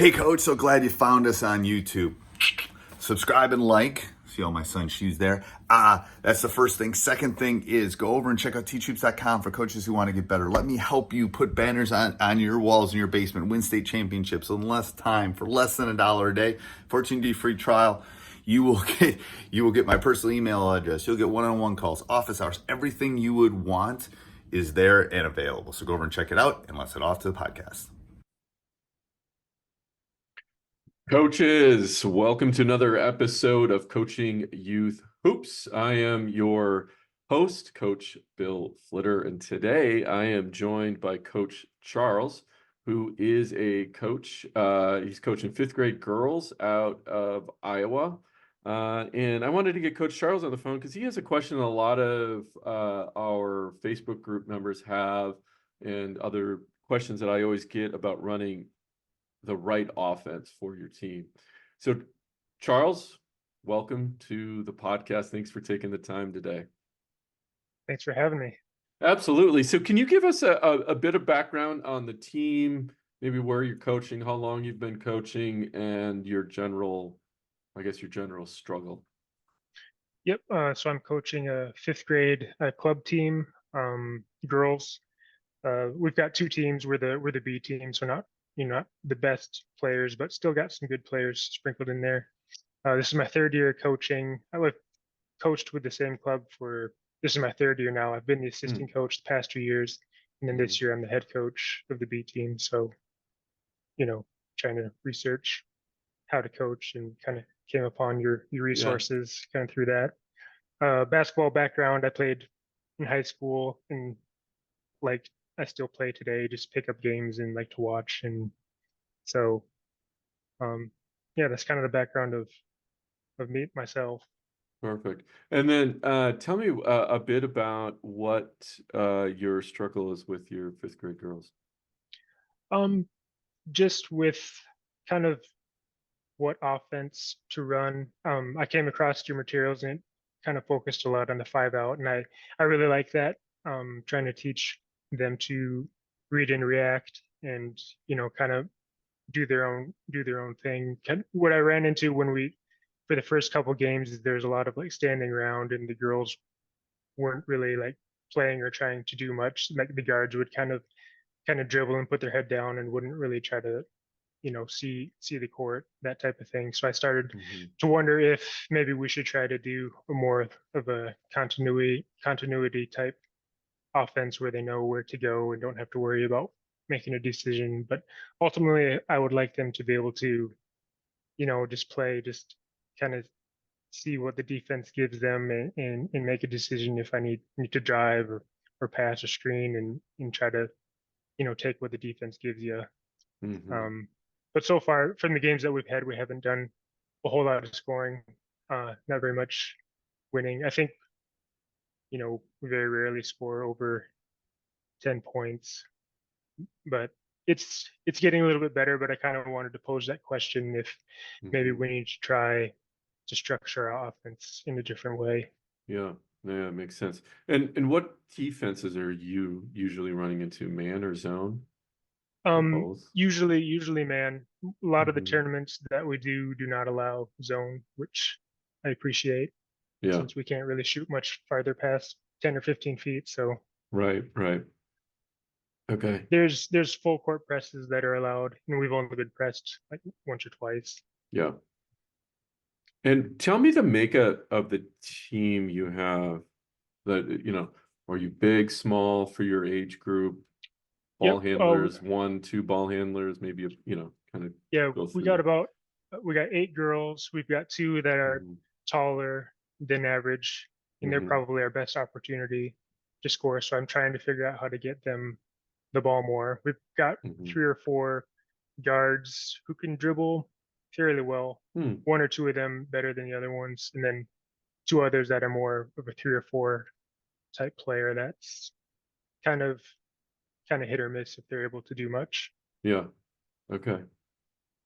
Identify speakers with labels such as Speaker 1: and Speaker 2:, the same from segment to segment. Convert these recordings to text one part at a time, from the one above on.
Speaker 1: Hey, Coach, so glad you found us on YouTube. Subscribe and like. See all my son's shoes there. That's the first thing. Second thing is go over and check out Teachhoops.com for coaches who want to get better. Let me help you put banners on your walls in your basement, win state championships in less time for less than $1 a day. 14-day free trial. You will get my personal email address. You'll get one-on-one calls, office hours. Everything you would want is there and available. So go over and check it out, and let's head off to the podcast.
Speaker 2: Coaches, welcome to another episode of Coaching Youth Hoops. I am your host, Coach Bill Flitter, and today I am joined by Coach Charles, who is a coach. He's coaching fifth grade girls out of Iowa. And I wanted to get Coach Charles on the phone because he has a question a lot of our Facebook group members have, and other questions that I always get about running the right offense for your team. So, Charles, welcome to the podcast. Thanks for taking the time today.
Speaker 3: Thanks for having me.
Speaker 2: Absolutely. So can you give us a bit of background on the team, maybe where you're coaching, how long you've been coaching, and your general struggle?
Speaker 3: Yep. So I'm coaching a fifth grade club team, girls. We've got two teams. We're the B team, so not the best players, but still got some good players sprinkled in there. This is my third year coaching. I've coached with the same club this is my third year now. I've been the assistant coach the past 2 years, and then this year I'm the head coach of the B team. So, trying to research how to coach and kind of came upon your resources kind of through that. Basketball background, I played in high school and I still play today, just pick up games and like to watch. And so, that's kind of the background of myself.
Speaker 2: Perfect. And then tell me a bit about what your struggle is with your fifth grade girls.
Speaker 3: Just with kind of what offense to run. I came across your materials and it kind of focused a lot on the 5-out, and I really like that. Trying to teach them to read and react, and kind of do their own thing. What I ran into for the first couple games is there's a lot of like standing around, and the girls weren't really like playing or trying to do much. Like the guards would kind of dribble and put their head down and wouldn't really try to see the court, that type of thing. So I started to wonder if maybe we should try to do more of a continuity type offense where they know where to go and don't have to worry about making a decision. But ultimately, I would like them to be able to, just play, just kind of see what the defense gives them, and make a decision if I need to drive or pass a screen, and try to, take what the defense gives you. But so far, from the games that we've had, we haven't done a whole lot of scoring, not very much winning. I think, we very rarely score over 10 points, but it's getting a little bit better. But I kind of wanted to pose that question if maybe we need to try to structure our offense in a different way.
Speaker 2: Yeah, it makes sense. And what defenses are you usually running into, man or zone?
Speaker 3: Usually man. A lot of the tournaments that we do not allow zone, which I appreciate.
Speaker 2: Yeah.
Speaker 3: Since we can't really shoot much farther past 10 or 15 feet. So
Speaker 2: right. Okay.
Speaker 3: There's full court presses that are allowed, and we've only been pressed like once or twice.
Speaker 2: Yeah. And tell me the makeup of the team you have. Are you big, small for your age group? Ball handlers, 1, 2 ball handlers, maybe kind of.
Speaker 3: Yeah, we got 8 girls. We've got 2 that are taller than average, and they're probably our best opportunity to score. So I'm trying to figure out how to get them the ball more. We've got 3 or 4 guards who can dribble fairly well. 1 or 2 of them better than the other ones, and then 2 others that are more of a 3 or 4 type player. That's kind of hit or miss if they're able to do much.
Speaker 2: Yeah. Okay.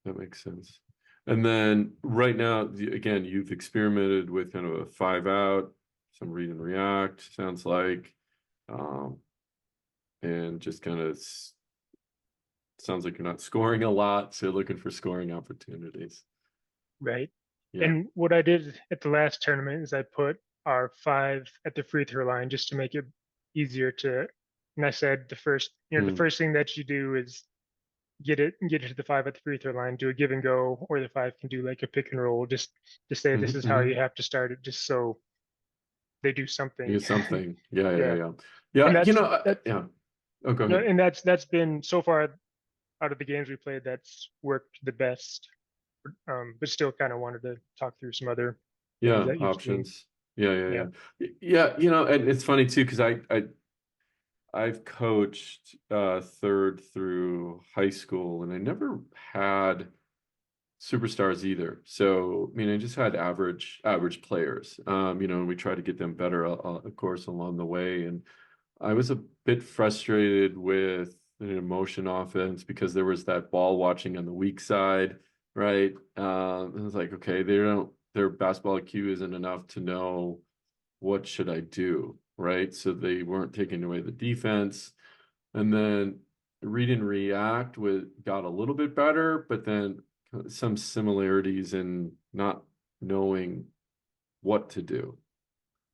Speaker 2: That makes sense. And then right now, again, you've experimented with kind of a 5-out, some read and react, sounds like, and just kind of sounds like you're not scoring a lot, so looking for scoring opportunities.
Speaker 3: Right.
Speaker 2: Yeah.
Speaker 3: And what I did at the last tournament is I put our 5 at the free throw line just to make it easier to. And I said the
Speaker 2: Mm.
Speaker 3: first thing that you do is get it to the 5 at the free throw line, do a give and go, or the 5 can do like a pick and roll, just to say this
Speaker 2: Mhm,
Speaker 3: is how
Speaker 2: mhm.
Speaker 3: you have to start it, just so they do
Speaker 2: You
Speaker 3: something.
Speaker 2: get something. Yeah, yeah,
Speaker 3: Yeah.
Speaker 2: yeah.
Speaker 3: And
Speaker 2: Yeah,
Speaker 3: that
Speaker 2: yeah. Oh, go
Speaker 3: no,
Speaker 2: ahead.
Speaker 3: and that's been so far out of the games we played, that's worked the best. But still kind of wanted to talk through some other things
Speaker 2: Yeah,
Speaker 3: that you've seen.
Speaker 2: options. Yeah, yeah,
Speaker 3: Yeah.
Speaker 2: yeah. Yeah, and it's funny too, because I've coached third through high school, and I never had superstars either. So, I mean, I just had average players. And we try to get them better, of course, along the way. And I was a bit frustrated with the motion offense because there was that ball watching on the weak side, right? I was like, okay, their basketball IQ isn't enough to know what should I do, right? So they weren't taking away the defense. And then read and react got a little bit better, but then some similarities in not knowing what to do.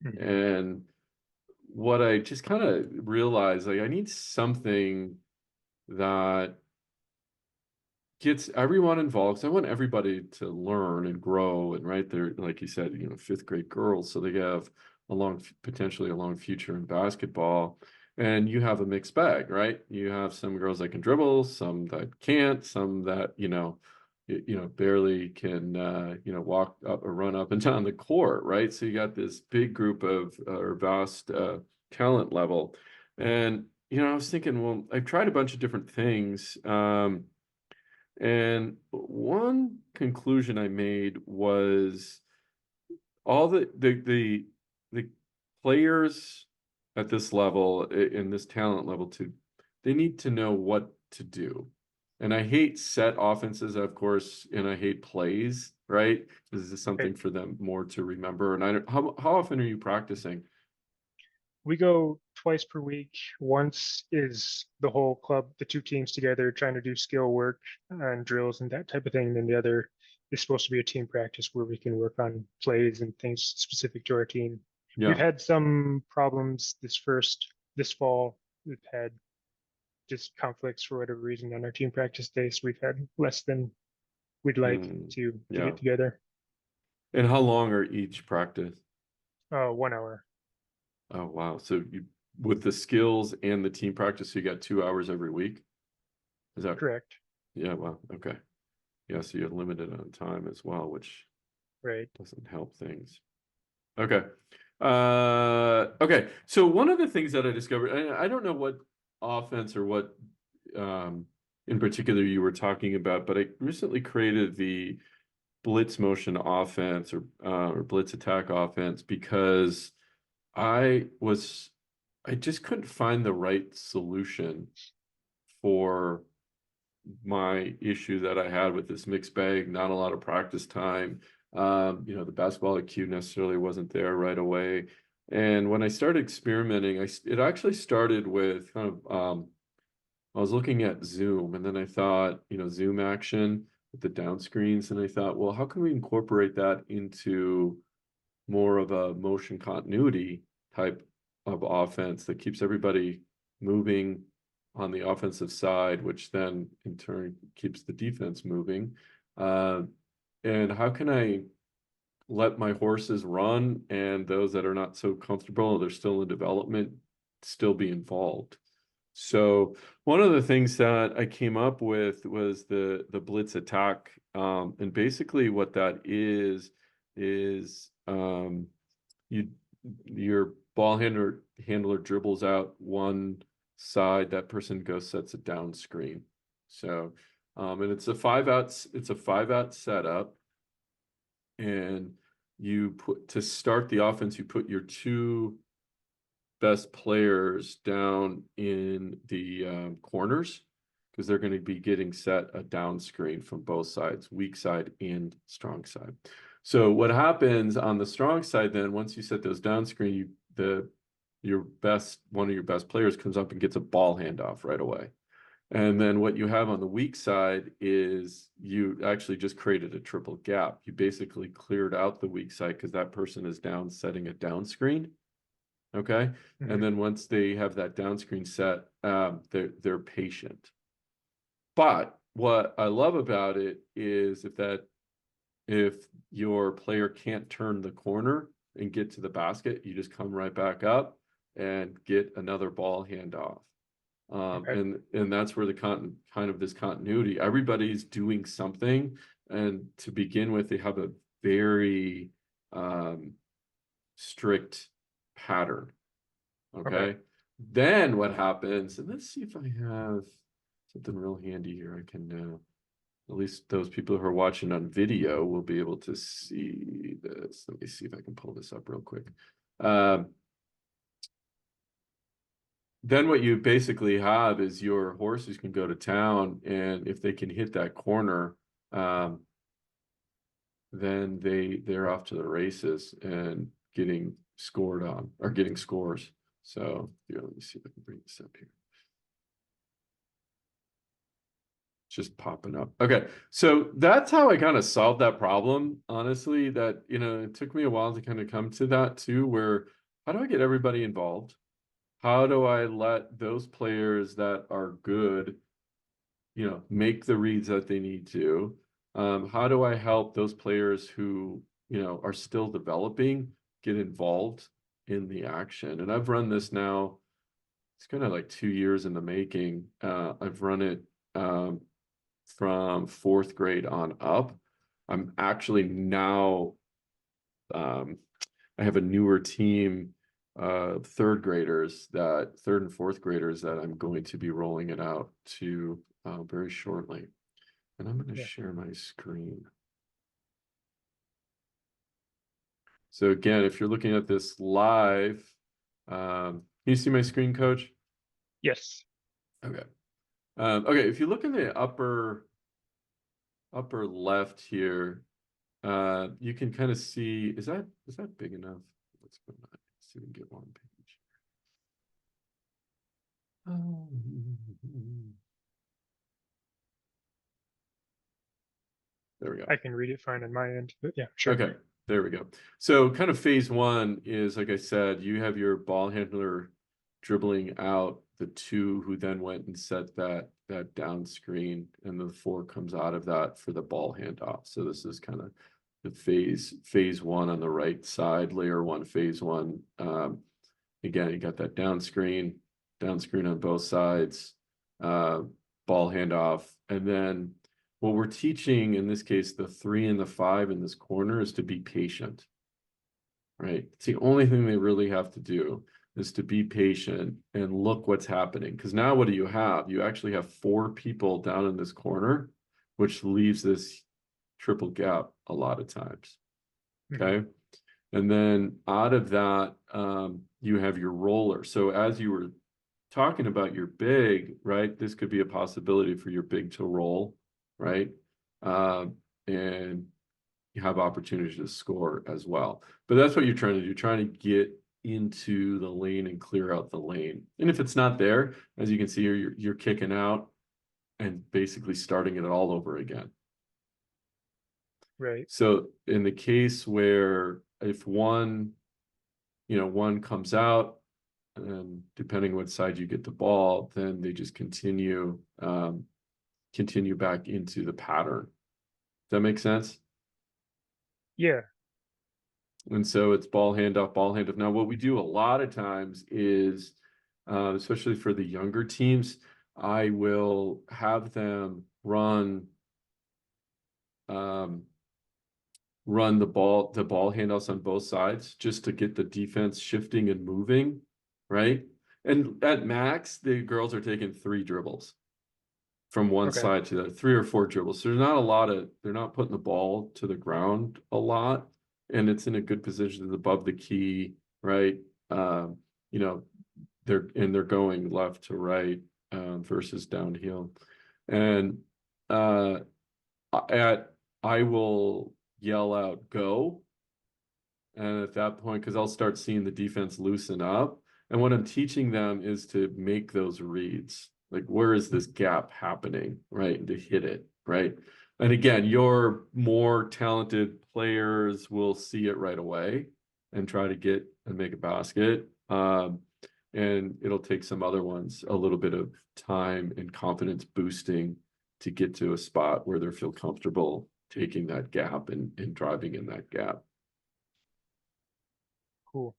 Speaker 3: Mhm.
Speaker 2: And what I just kind of realized, like I need something that gets everyone involved. 'Cause I want everybody to learn and grow, and right there, like you said, fifth grade girls, so they have potentially a long future in basketball. And you have a mixed bag, right? You have some girls that can dribble, some that can't, some that barely can walk up or run up and down the court, right? So you got this big group of or vast talent level. And I was thinking, well, I've tried a bunch of different things. And one conclusion I made was all the players at this level, in this talent level too, they need to know what to do. And I hate set offenses, of course, and I hate plays, right? This is
Speaker 3: Right.
Speaker 2: something for them more to remember. And how often are you practicing?
Speaker 3: We go twice per week. Once is the whole club, the 2 teams together, trying to do skill work and drills and that type of thing. And then the other is supposed to be a team practice where we can work on plays and things specific to our team. We've
Speaker 2: Yeah.
Speaker 3: had some problems this fall. We've had just conflicts for whatever reason on our team practice days. We've had less than we'd like to
Speaker 2: Yeah.
Speaker 3: get together.
Speaker 2: And how long are each practice?
Speaker 3: 1 hour.
Speaker 2: Oh, wow. So with the skills and the team practice, you got 2 hours every week? Is that,
Speaker 3: Correct.
Speaker 2: yeah, wow. Okay. Yeah, so you're limited on time as well, which
Speaker 3: Right.
Speaker 2: doesn't help things. Okay. Okay. So one of the things that I discovered, I don't know what offense or what in particular you were talking about, but I recently created the blitz motion offense or blitz attack offense because I just couldn't find the right solution for my issue that I had with this mixed bag, not a lot of practice time. The basketball IQ necessarily wasn't there right away. And when I started experimenting, it actually started with kind of I was looking at Zoom, and then I thought, Zoom action with the down screens, and I thought, well, how can we incorporate that into more of a motion continuity type of offense that keeps everybody moving on the offensive side, which then in turn keeps the defense moving. And how can I let my horses run and those that are not so comfortable, they're still in development, still be involved? So one of the things that I came up with was the blitz attack. And basically what that is your ball handler dribbles out one side, that person goes sets a down screen. So and it's a 5-out setup, and to start the offense, you put your 2 best players down in the corners, because they're going to be getting set a down screen from both sides, weak side and strong side. So what happens on the strong side then, once you set those down screen, one of your best players comes up and gets a ball handoff right away. And then what you have on the weak side is you actually just created a triple gap. You basically cleared out the weak side because that person is down setting a down screen. Okay. And then once they have that down screen set, they're patient. But what I love about it is if your player can't turn the corner and get to the basket, you just come right back up and get another ball handoff.
Speaker 3: Okay.
Speaker 2: And that's where the kind of this continuity, everybody's doing something. And to begin with, they have a very strict pattern. Okay. Then what happens, and let's see if I have something real handy here. I can, at least those people who are watching on video will be able to see this. Let me see if I can pull this up real quick. Then what you basically have is your horses can go to town, and if they can hit that corner, then they're off to the races and getting scored on or getting scores. So here, let me see if I can bring this up here. It's just popping up. Okay, so that's how I kind of solved that problem. Honestly, that it took me a while to kind of come to that too, where how do I get everybody involved? How do I let those players that are good, make the reads that they need to? How do I help those players who, are still developing get involved in the action? And I've run this now, it's kind of like 2 years in the making. I've run it from 4th grade on up. I'm actually now, I have a newer team, 3rd and 4th graders that I'm going to be rolling it out to very shortly. And I'm going to share my screen. So again, if you're looking at this live, can you see my screen, Coach?
Speaker 3: Yes.
Speaker 2: Okay. Okay, if you look in the upper left here, you can kind of see, is that big enough? Let's go back. See if we can get one page. There we go.
Speaker 3: I can read it fine on my end, but yeah, sure.
Speaker 2: Okay, there we go. So kind of phase 1 is, like I said, you have your ball handler dribbling out the 2 who then went and set that down screen, and the 4 comes out of that for the ball handoff. So this is kind of the phase 1 on the right side, layer 1, phase 1. Again, you got that down screen on both sides, ball handoff. And then what we're teaching, in this case, the 3 and the 5 in this corner, is to be patient, right? It's the only thing they really have to do is to be patient and look what's happening. Because now what do you have? You actually have 4 people down in this corner, which leaves this triple gap a lot of times, okay? And then out of that, you have your roller. So as you were talking about your big, right, this could be a possibility for your big to roll, right? And you have opportunities to score as well. But that's what you're trying to do. You're trying to get into the lane and clear out the lane. And if it's not there, as you can see here, you're kicking out and basically starting it all over again.
Speaker 3: Right.
Speaker 2: So in the case where if one comes out, and depending what side you get the ball, then they just continue back into the pattern. Does that make sense?
Speaker 3: Yeah.
Speaker 2: And so it's ball handoff, ball handoff. Now, what we do a lot of times is, especially for the younger teams, I will have them run the ball handoffs on both sides just to get the defense shifting and moving, right? And at max, the girls are taking 3 dribbles from one side to the 3 or 4 dribbles. So there's not a lot of, they're not putting the ball to the ground a lot, and it's in a good position. It's above the key, right? They're going left to right versus downhill. And I will yell out go, and at that point, because I'll start seeing the defense loosen up, and what I'm teaching them is to make those reads, Like, where is this gap happening, right? And to hit it, right? And again, your more talented players will see it right away and try to get and make a basket. And it'll take some other ones a little bit of time and confidence boosting to get to a spot where they feel comfortable taking that gap and driving in that gap.
Speaker 3: Cool.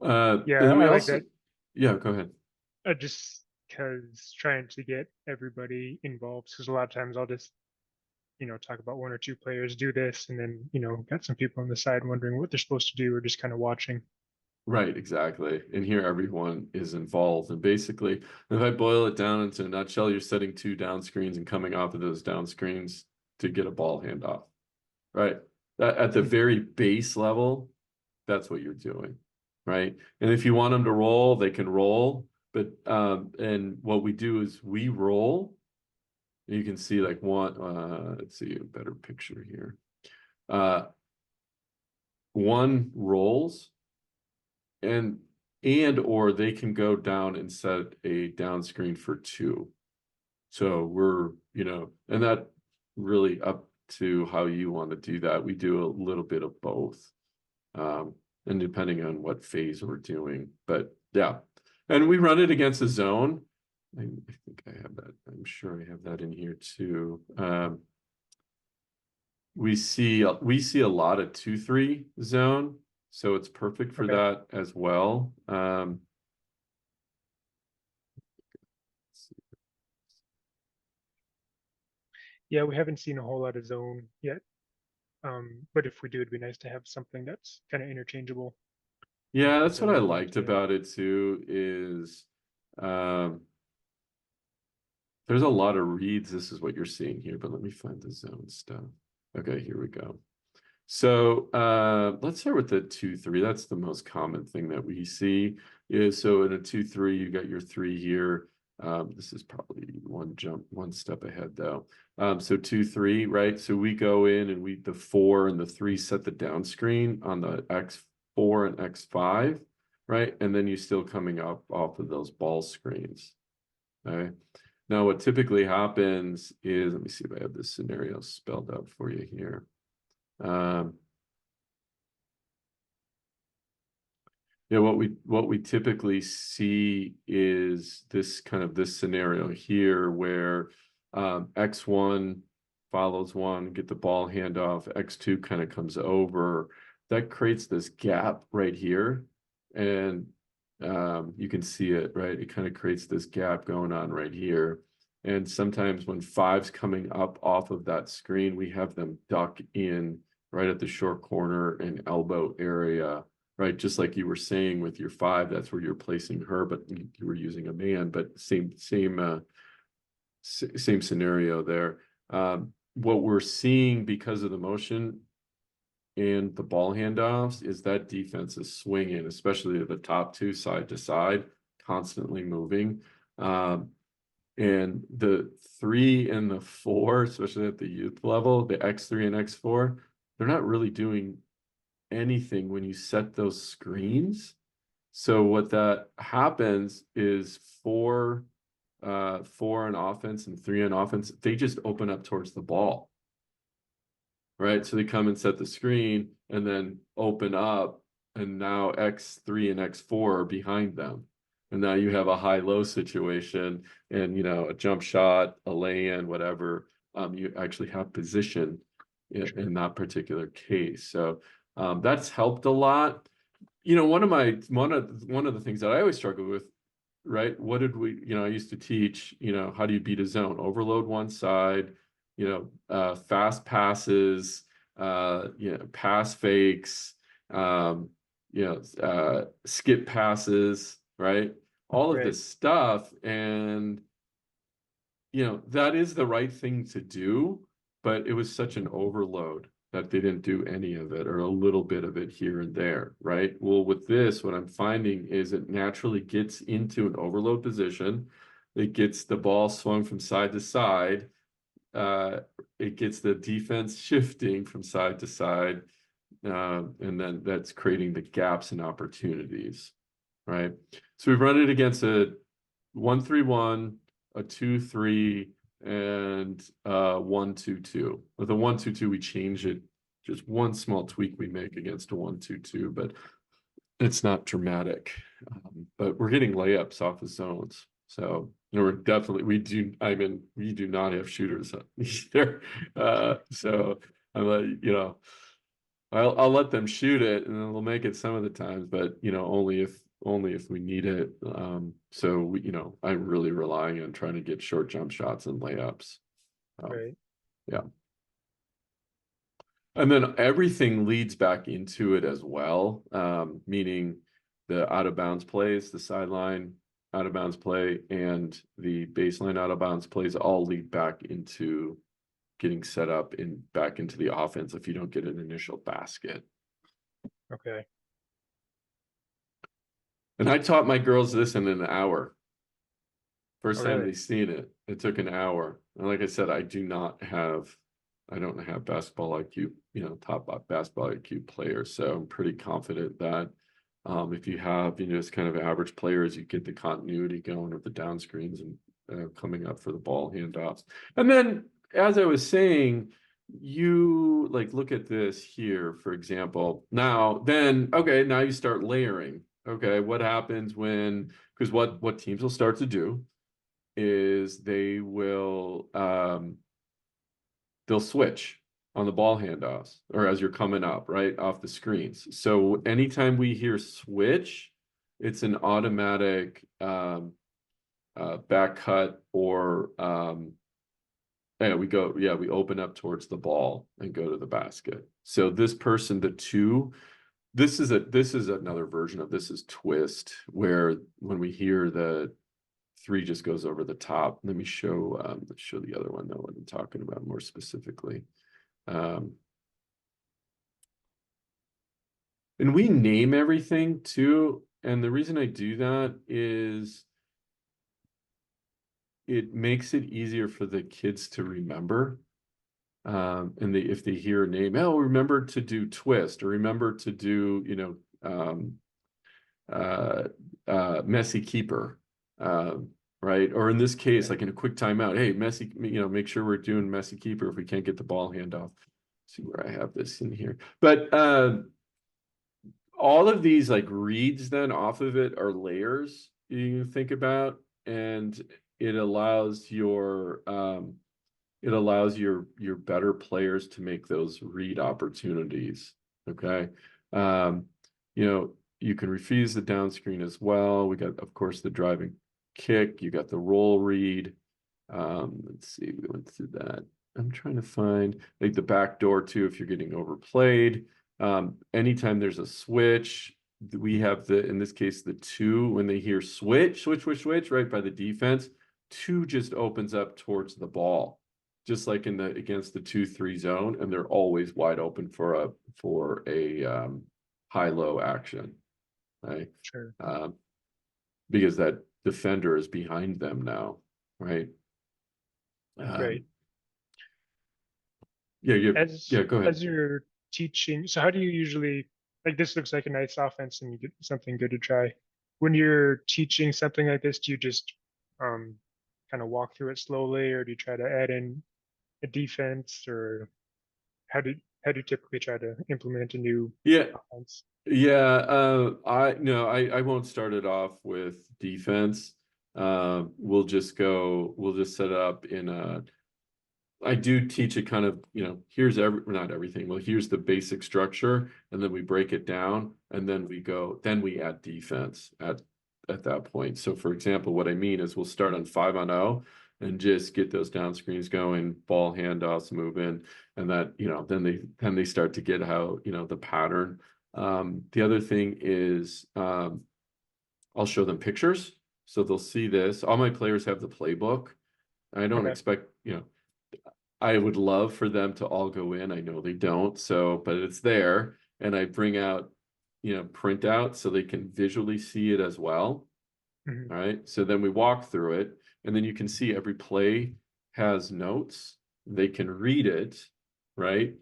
Speaker 2: And
Speaker 3: Yeah,
Speaker 2: then we
Speaker 3: I like
Speaker 2: also,
Speaker 3: that.
Speaker 2: yeah, go ahead.
Speaker 3: Just because trying to get everybody involved, because a lot of times I'll just, talk about one or two players do this, and then, got some people on the side wondering what they're supposed to do or just kind of watching.
Speaker 2: Right, exactly. And here everyone is involved. And basically, if I boil it down into a nutshell, you're setting 2 down screens and coming off of those down screens to get a ball handoff. Right. That at the very base level, that's what you're doing. Right. And if you want them to roll, they can roll. But and what we do is we roll. You can see like one, let's see a better picture here. One rolls and or they can go down and set a down screen for 2. So we're, and that really up to how you want to do that. We do a little bit of both. And depending on what phase we're doing, but yeah. And we run it against a zone. I think I have that. I'm sure I have that in here too. We see a lot of 2-3 zone, so it's perfect for that as well.
Speaker 3: Yeah, we haven't seen a whole lot of zone yet. But if we do, it'd be nice to have something that's kind of interchangeable.
Speaker 2: Yeah, that's what I
Speaker 3: Zone
Speaker 2: liked
Speaker 3: too.
Speaker 2: about it too, is there's a lot of reads. This is what you're seeing here, but let me find the zone stuff. Okay, here we go. So let's start with the 2-3. That's the most common thing that we see. Is so in a 2-3, you got your 3 here. This is probably one step ahead though. So 2-3, right? So we go in and the 4 and the 3 set the down screen on the X4 and X5, right? And then you're still coming up off of those ball screens. Okay. Now, what typically happens is, let me see if I have this scenario spelled out for you here. Yeah, what we typically see is this scenario here where X1 follows 1, get the ball handoff, X2 kind of comes over. That creates this gap right here, and you can see it, right? It kind of creates this gap going on right here. And sometimes when 5's coming up off of that screen, we have them duck in right at the short corner and elbow area, right? Just like you were saying with your 5, that's where you're placing her, but you were using a man, but same scenario there. What we're seeing because of the motion and the ball handoffs is that defense is swinging, especially the top 2 side to side, constantly moving. And the 3 and the 4, especially at the youth level, the X3 and X4, they're not really doing anything when you set those screens. So what that happens is 4 on offense and 3 on offense, they just open up towards the ball. Right? So they come and set the screen and then open up, and now X3 and X4 are behind them. And now you have a high-low situation and, a jump shot, a lay-in, whatever. You actually have position in that particular case. So that's helped a lot. One of the things that I always struggle with, right? What did we, I used to teach, how do you beat a zone? Overload one side, fast passes, pass fakes, skip passes, right? All of this stuff. And, that is the right thing to do, but it was such an overload that they didn't do any of it or a little bit of it here and there, right? Well, with this, what I'm finding is it naturally gets into an overload position. It gets the ball swung from side to side. It gets the defense shifting from side to side. And then that's creating the gaps and opportunities, right? So we've run it against 1-3-1, a 2-3, and 1-2-2. With a 1-2-2, we change it. Just one small tweak we make against a 1-2-2, but it's not dramatic. But we're getting layups off of zones. So we're definitely, we do not have shooters either. So I'll let them shoot it, and then we'll make it some of the times, but only if we need it. So I'm really relying on trying to get short jump shots and layups.
Speaker 3: Right.
Speaker 2: Yeah. And then everything leads back into it as well, meaning the out of bounds plays, the sideline out of bounds play, and the baseline out of bounds plays all lead back into getting set up back into the offense if you don't get an initial basket.
Speaker 3: Okay.
Speaker 2: And I taught my girls this in an hour. First time
Speaker 3: Really?
Speaker 2: they've seen it, it took an hour. And like I said, I don't have basketball IQ, top basketball IQ players. So I'm pretty confident that if you have, just kind of average players, you get the continuity going of the down screens and coming up for the ball handoffs. And then, as I was saying, you look at this here, for example. Now you start layering. Okay, what happens because what teams will start to do is they'll switch on the ball handoffs or as you're coming up right off the screens. So anytime we hear switch, it's an automatic back cut or we open up towards the ball and go to the basket. So this person, the two, this is another version of this is twist, where when we hear the 3 just goes over the top. Let me show the other one though, what I'm talking about more specifically. And we name everything too. And the reason I do that is it makes it easier for the kids to remember. And if they hear a name, remember to do twist, or remember to do, messy keeper, right? Or in this case, like in a quick timeout, hey, messy, make sure we're doing messy keeper if we can't get the ball handoff. See where I have this in here. But all of these reads then off of it are layers you think about, and it allows your better players to make those read opportunities. Okay. You can refuse the down screen as well. We got, of course, the driving kick. You got the roll read. Let's see, we went through that. I'm trying to find the back door too, if you're getting overplayed. Anytime there's a switch, we have in this case, the 2, when they hear switch, right by the defense, 2 just opens up towards the ball, just like against the 2-3 zone, and they're always wide open for a high-low action, right?
Speaker 3: Sure.
Speaker 2: Because that defender is behind them now, right?
Speaker 3: Right.
Speaker 2: Yeah, go ahead.
Speaker 3: As you're teaching, so how do you usually, this looks like a nice offense and you get something good to try. When you're teaching something like this, do you just kind of walk through it slowly, or do you try to add in a defense, or how do you typically try to implement a new offense?
Speaker 2: Yeah, I won't start it off with defense. We'll just set it up I do teach it kind of, here's not everything. Well, here's the basic structure, and then we break it down, and then we add defense at that point. So for example, what I mean is we'll start on 5-on-0 and just get those down screens going, ball handoffs moving, and that, then they start to get how, the pattern. The other thing is I'll show them pictures. So they'll see this. All my players have the playbook. I don't expect, I would love for them to all go in. I know they don't. But it's there. And I bring out, printouts so they can visually see it as well.
Speaker 3: Mm-hmm.
Speaker 2: All right. So then we walk through it, and then you can see every play has notes. They can read it, right?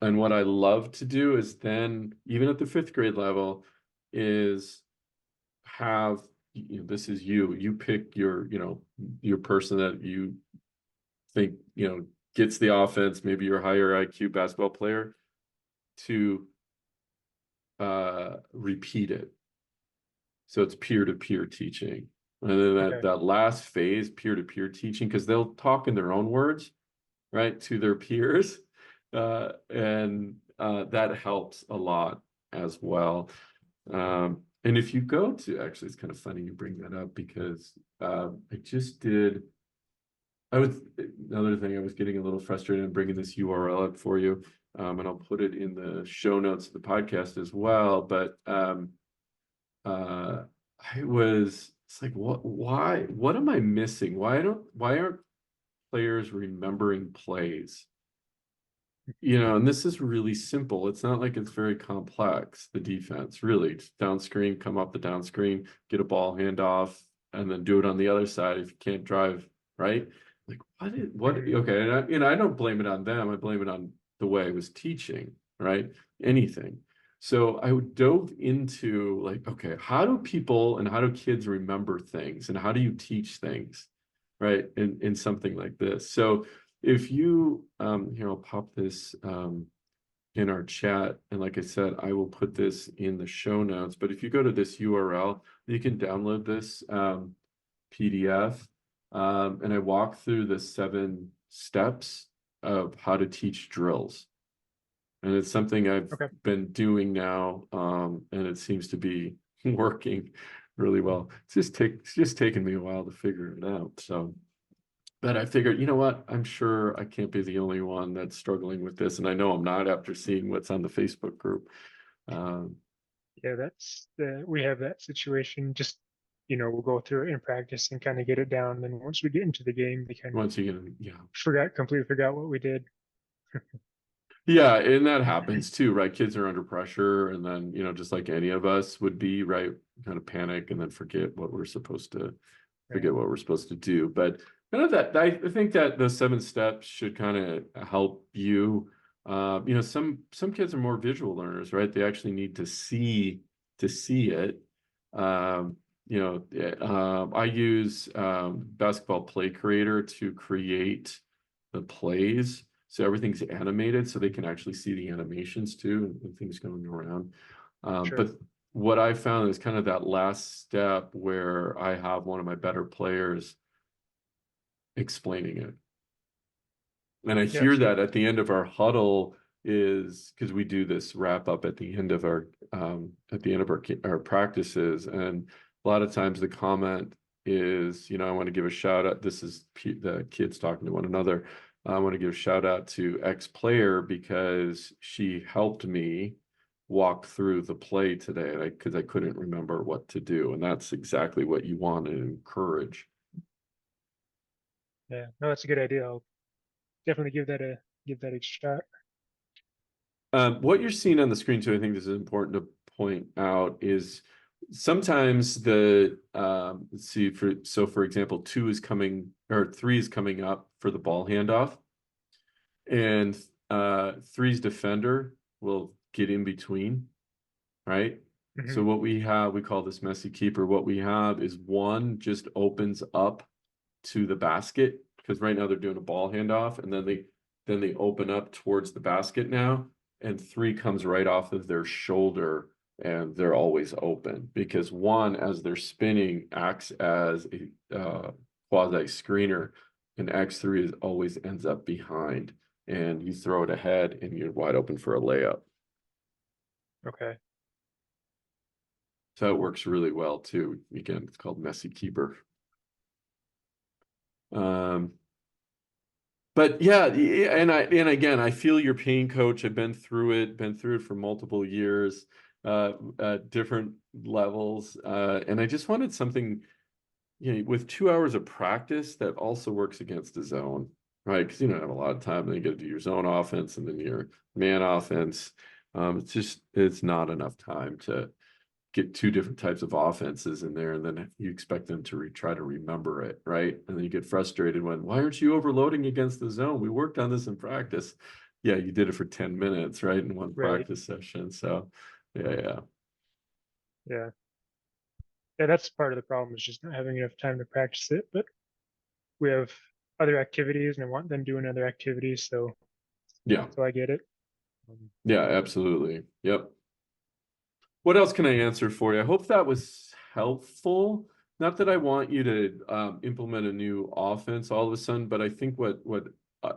Speaker 2: And what I love to do is then, even at the 5th grade level, is have this is you pick your, your person that you think, gets the offense, maybe your higher IQ basketball player, to repeat it. So it's peer-to-peer teaching. And then
Speaker 3: Okay.
Speaker 2: that last phase, peer-to-peer teaching, because they'll talk in their own words, right, to their peers. And that helps a lot as well. And if you go to, actually, it's kind of funny you bring that up, because I just did, another thing, I was getting a little frustrated in bringing this URL up for you. And I'll put it in the show notes of the podcast as well. But it's like, what am I missing? Why aren't players remembering plays? And this is really simple. It's not like it's very complex, the defense, really. Just down screen, come up the down screen, get a ball handoff, and then do it on the other side if you can't drive, right? Like, okay, and I don't blame it on them. I blame it on the way I was teaching, right? Anything. So I dove into, like, okay, how do people and how do kids remember things, and how do you teach things, right? In something like this. So if you, here, I'll pop this in our chat. And like I said, I will put this in the show notes. But if you go to this URL, you can download this PDF. And I walk through the 7 steps of how to teach drills. And it's something I've been doing now, and it seems to be working really well. It's just taken me a while to figure it out. So, but I figured, you know what? I'm sure I can't be the only one that's struggling with this, and I know I'm not after seeing what's on the Facebook group.
Speaker 3: Yeah, we have that situation. Just we'll go through it in practice and kind of get it down. Then once we get into the game, we kind
Speaker 2: Once you get,
Speaker 3: completely forgot what we did.
Speaker 2: Yeah, and that happens too, right? Kids are under pressure, and then, just like any of us would be, right? Kind of panic and then forget what we're supposed to do. But kind of that, I think that the 7 steps should kind of help you. Some kids are more visual learners, right? They actually need to see it. I use Basketball Play Creator to create the plays. So everything's animated, so they can actually see the animations too, and things going around.
Speaker 3: Sure.
Speaker 2: But what I found is kind of that last step where I have one of my better players explaining it. And I hear that at the end of our huddle, is because we do this wrap up at the end of our practices, and a lot of times the comment is, I want to give a shout out. This is the kids talking to one another. I want to give a shout out to X player because she helped me walk through the play today, because I couldn't remember what to do. And that's exactly what you want to encourage.
Speaker 3: Yeah, no, that's a good idea. I'll definitely give that a shot.
Speaker 2: What you're seeing on the screen too, I think this is important to point out, is sometimes let's see, for example, 3 is coming up for the ball handoff, and 3's defender will get in between, right? Mm-hmm. So what we call this messy keeper. What we have is 1 just opens up to the basket, because right now they're doing a ball handoff, and then they open up towards the basket now, and 3 comes right off of their shoulder, and they're always open, because 1, as they're spinning, acts as a quasi screener, and X3 always ends up behind, and you throw it ahead and you're wide open for a layup.
Speaker 3: Okay.
Speaker 2: So it works really well too. Again, it's called messy keeper. But yeah, and again, I feel your pain, coach. I've been through it for multiple years, at different levels. And I just wanted something, with 2 hours of practice that also works against the zone, right? Because you don't have a lot of time. Then you got to do your zone offense and then your man offense. It's not enough time to get 2 different types of offenses in there, and then you expect them to try to remember it, right? And then you get frustrated why aren't you overloading against the zone? We worked on this in practice. Yeah, you did it for 10 minutes, right, in one practice session. So, yeah.
Speaker 3: Yeah, that's part of the problem is just not having enough time to practice it. But we have other activities, and I want them doing other activities,
Speaker 2: Yeah.
Speaker 3: so I get it.
Speaker 2: Yeah, absolutely. Yep. What else can I answer for you? I hope that was helpful. Not that I want you to implement a new offense all of a sudden, but I think what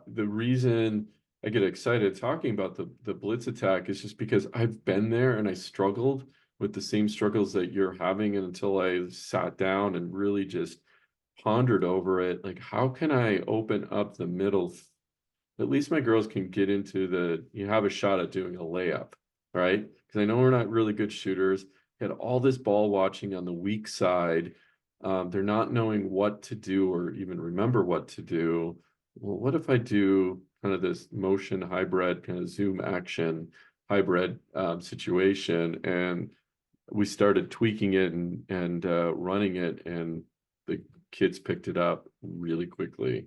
Speaker 2: the reason I get excited talking about the blitz attack is just because I've been there and I struggled with the same struggles that you're having, and until I sat down and really just pondered over it, like how can I open up the middle? At least my girls can get into you have a shot at doing a layup, right? Because I know we're not really good shooters. Had all this ball watching on the weak side. They're not knowing what to do or even remember what to do. Well, what if I do kind of this motion hybrid, kind of zoom action hybrid situation? And we started tweaking it and running it, and the kids picked it up really quickly.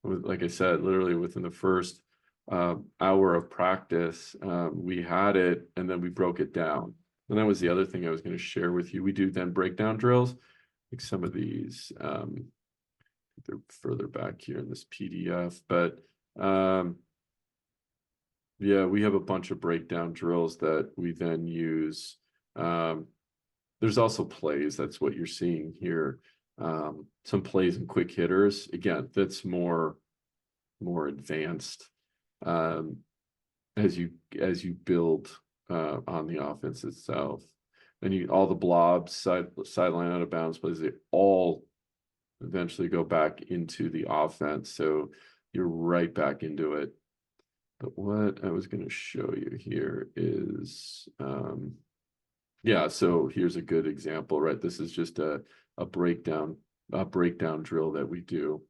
Speaker 2: Like I said, literally within the first hour of practice, we had it, and then we broke it down. And that was the other thing I was going to share with you. We do then breakdown drills, like some of these. They're further back here in this PDF, but yeah, we have a bunch of breakdown drills that we then use. There's also plays. That's what you're seeing here. Some plays and quick hitters. Again, that's more advanced as you build on the offense itself. And all the blobs, sideline out of bounds plays, they all eventually go back into the offense. So you're right back into it. But what I was going to show you here is yeah, so here's a good example, right? This is just a breakdown drill that we do.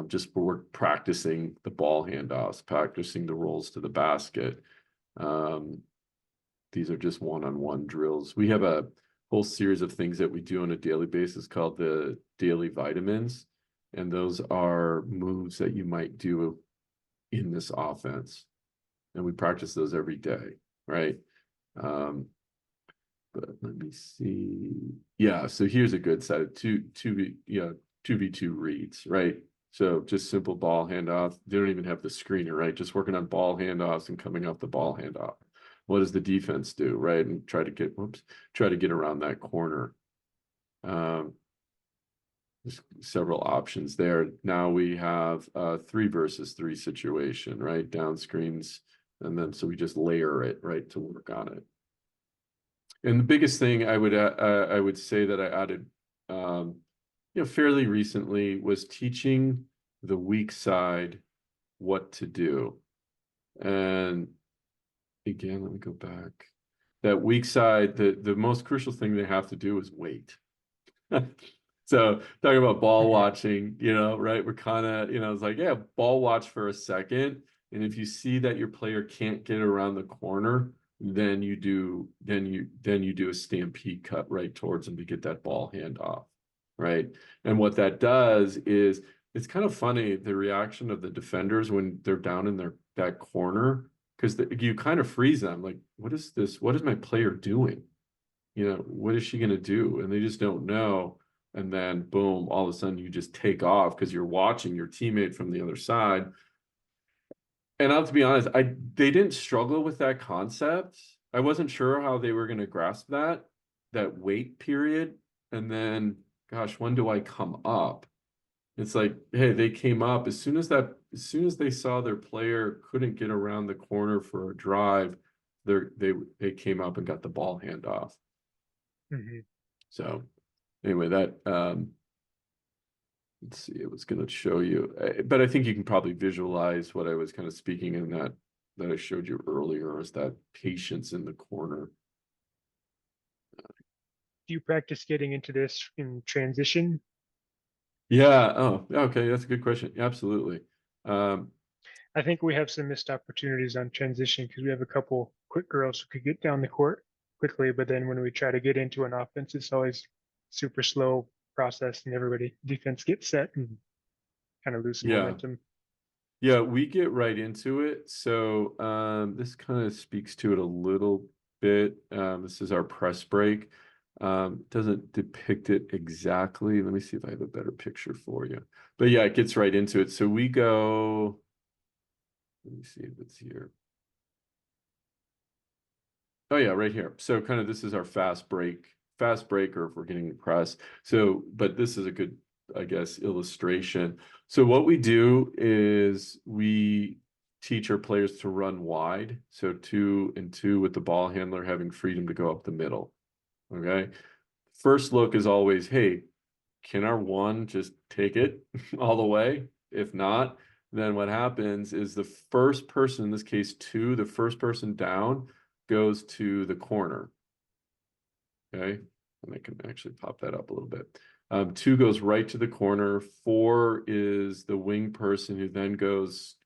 Speaker 2: Just we're practicing the ball handoffs, practicing the rolls to the basket. These are just one-on-one drills. We have a whole series of things that we do on a daily basis called the daily vitamins. And those are moves that you might do in this offense. And we practice those every day, right? But let me see. Yeah, so here's a good set of 2v2 reads, right? So just simple ball handoff. They don't even have the screener, right? Just working on ball handoffs and coming off the ball handoff. What does the defense do, right? And try to get around that corner. There's several options there. Now we have 3 versus 3 situation, right? Down screens, and then so we just layer it, right, to work on it. And the biggest thing I would say that I added, fairly recently was teaching the weak side what to do. And again, let me go back. That weak side, the most crucial thing they have to do is wait. So talking about ball watching, right? We're kind of, it's like, yeah, ball watch for a second. And if you see that your player can't get around the corner, then you do a stampede cut right towards them to get that ball handoff, right? And what that does is, it's kind of funny, the reaction of the defenders when they're down in that corner, because you kind of freeze them, like, what is this? What is my player doing? What is she going to do? And they just don't know. And then boom, all of a sudden you just take off because you're watching your teammate from the other side. And I'll have to be honest, they didn't struggle with that concept. I wasn't sure how they were going to grasp that wait period. And then, gosh, when do I come up? It's like, hey, they came up as soon as they saw their player couldn't get around the corner for a drive, they came up and got the ball handoff. So anyway, that let's see, I was going to show you, but I think you can probably visualize what I was kind of speaking in that I showed you earlier, is that patience in the corner.
Speaker 3: Do you practice getting into this in transition?
Speaker 2: Yeah. Oh, okay. That's a good question. Absolutely.
Speaker 3: I think we have some missed opportunities on transition because we have a couple quick girls who could get down the court quickly, but then when we try to get into an offense, it's always super slow process, and defense gets set and kind of lose momentum.
Speaker 2: Yeah, we get right into it. So this kind of speaks to it a little bit. This is our press break. Doesn't depict it exactly. Let me see if I have a better picture for you. But yeah, it gets right into it. So we go, let me see if it's here. Oh yeah, right here. So kind of this is our fast breaker if we're getting across. So, but this is a good, I guess, illustration. So what we do is we teach our players to run wide. So 2 and 2 with the ball handler having freedom to go up the middle. Okay. First look is always, hey, can our 1 just take it all the way? If not, then what happens is the first person, in this case 2, the first person down goes to the corner. Okay, and I can actually pop that up a little bit. 2 goes right to the corner. 4 is the wing person who then goes,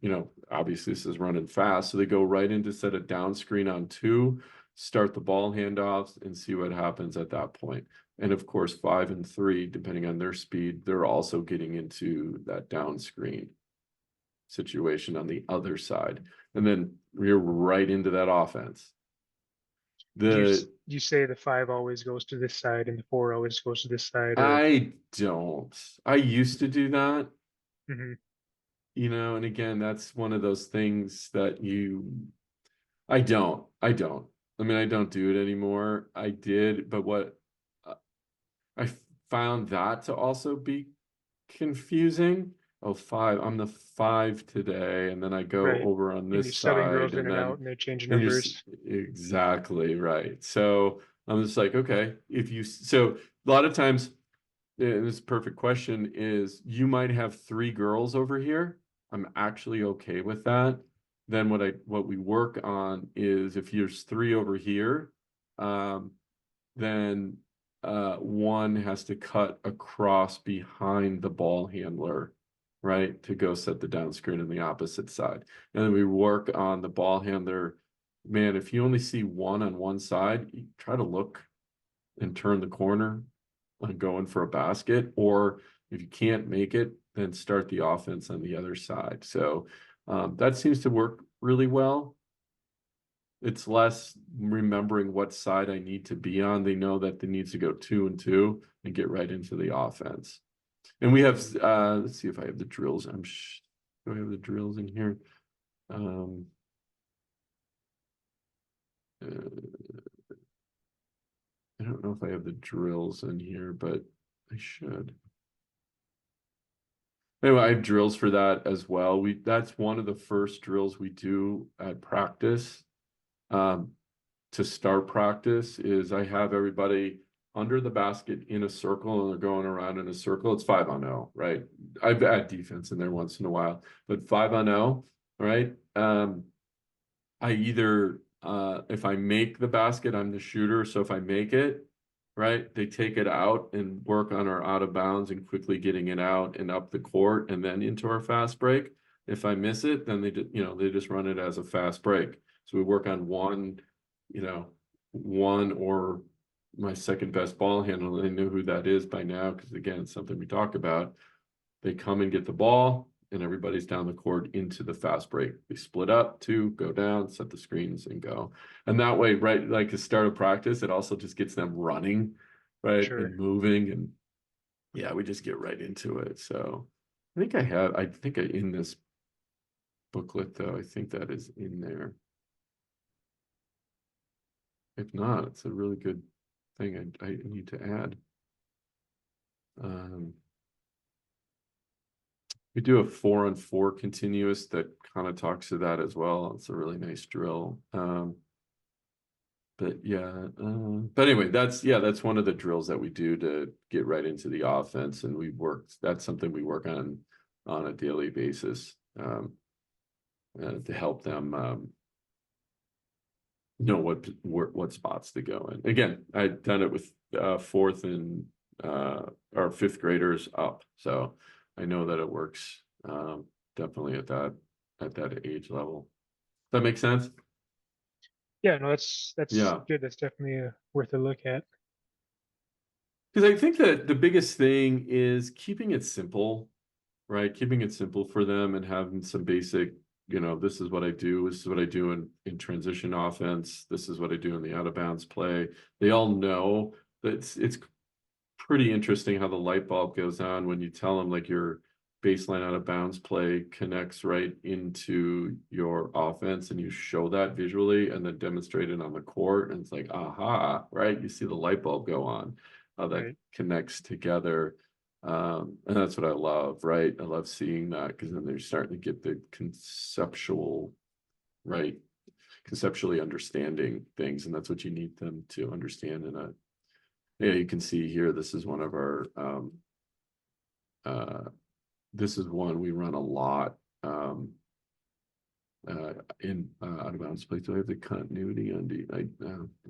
Speaker 2: obviously this is running fast. So they go right into set a down screen on 2, start the ball handoffs and see what happens at that point. And of course, 5 and 3, depending on their speed, they're also getting into that down screen situation on the other side. And then we're right into that offense.
Speaker 3: You say the 5 always goes to this side and the 4 always goes to this side, or
Speaker 2: I don't. I used to do that,
Speaker 3: Mhm.
Speaker 2: and again, that's one of those things that I don't. I mean, I don't do it anymore. I did, but what I found that to also be confusing. Oh, 5, I'm the 5 today, and then I go
Speaker 3: right?
Speaker 2: over on
Speaker 3: And you're
Speaker 2: this
Speaker 3: subbing
Speaker 2: side,
Speaker 3: girls in
Speaker 2: and
Speaker 3: and
Speaker 2: then
Speaker 3: out, and they change
Speaker 2: and
Speaker 3: numbers.
Speaker 2: exactly right. So I'm just like, okay, so a lot of times, and this perfect question is, you might have 3 girls over here. I'm actually okay with that. Then what we work on is if there's 3 over here, then 1 has to cut across behind the ball handler, right, to go set the down screen on the opposite side. And then we work on the ball handler. Man, if you only see 1 on one side, you try to look and turn the corner and go in for a basket, or if you can't make it, then start the offense on the other side. So that seems to work really well. It's less remembering what side I need to be on. They know that they need to go 2 and 2 and get right into the offense. And we have, let's see if I have the drills. Do I have the drills in here? I don't know if I have the drills in here, but I should. Anyway, I have drills for that as well. That's one of the first drills we do at practice. To start practice is I have everybody under the basket in a circle, and they're going around in a circle. It's 5 on 0, right? I've had defense in there once in a while, but 5 on 0, right? I either if I make the basket, I'm the shooter. So if I make it, right, they take it out and work on our out of bounds and quickly getting it out and up the court and then into our fast break. If I miss it, then they just run it as a fast break. So we work on one or my second best ball handler. They know who that is by now, because again, it's something we talk about. They come and get the ball, and everybody's down the court into the fast break. They split up, 2, go down, set the screens, and go. And that way, right, like the start of practice, it also just gets them running, right,
Speaker 3: Sure.
Speaker 2: and moving, and yeah, we just get right into it. So I think in this booklet, though, I think that is in there. If not, it's a really good thing I need to add. We do a 4 on 4 continuous that kind of talks to that as well. It's a really nice drill. But yeah, but anyway, that's one of the drills that we do to get right into the offense, and that's something we work on a daily basis to help them know what spots to go in. Again, I've done it with 4th and or 5th graders up, so I know that it works definitely at that age level. Does that make sense?
Speaker 3: Yeah, no, that's
Speaker 2: Yeah.
Speaker 3: good. That's definitely worth a look at.
Speaker 2: Because I think that the biggest thing is keeping it simple, right? Keeping it simple for them and having some basic, this is what I do. This is what I do in transition offense. This is what I do in the out of bounds play. They all know it's pretty interesting how the light bulb goes on when you tell them like your baseline out of bounds play connects right into your offense, and you show that visually and then demonstrate it on the court, and it's like, aha, right? You see the light bulb go on, how that
Speaker 3: Right.
Speaker 2: connects together. And that's what I love, right? I love seeing that, because then they're starting to get the conceptual, right? Conceptually understanding things, and that's what you need them to understand in a, yeah, you can see here, this is one of our, this is one we run a lot in out of bounds play. Do I have the continuity on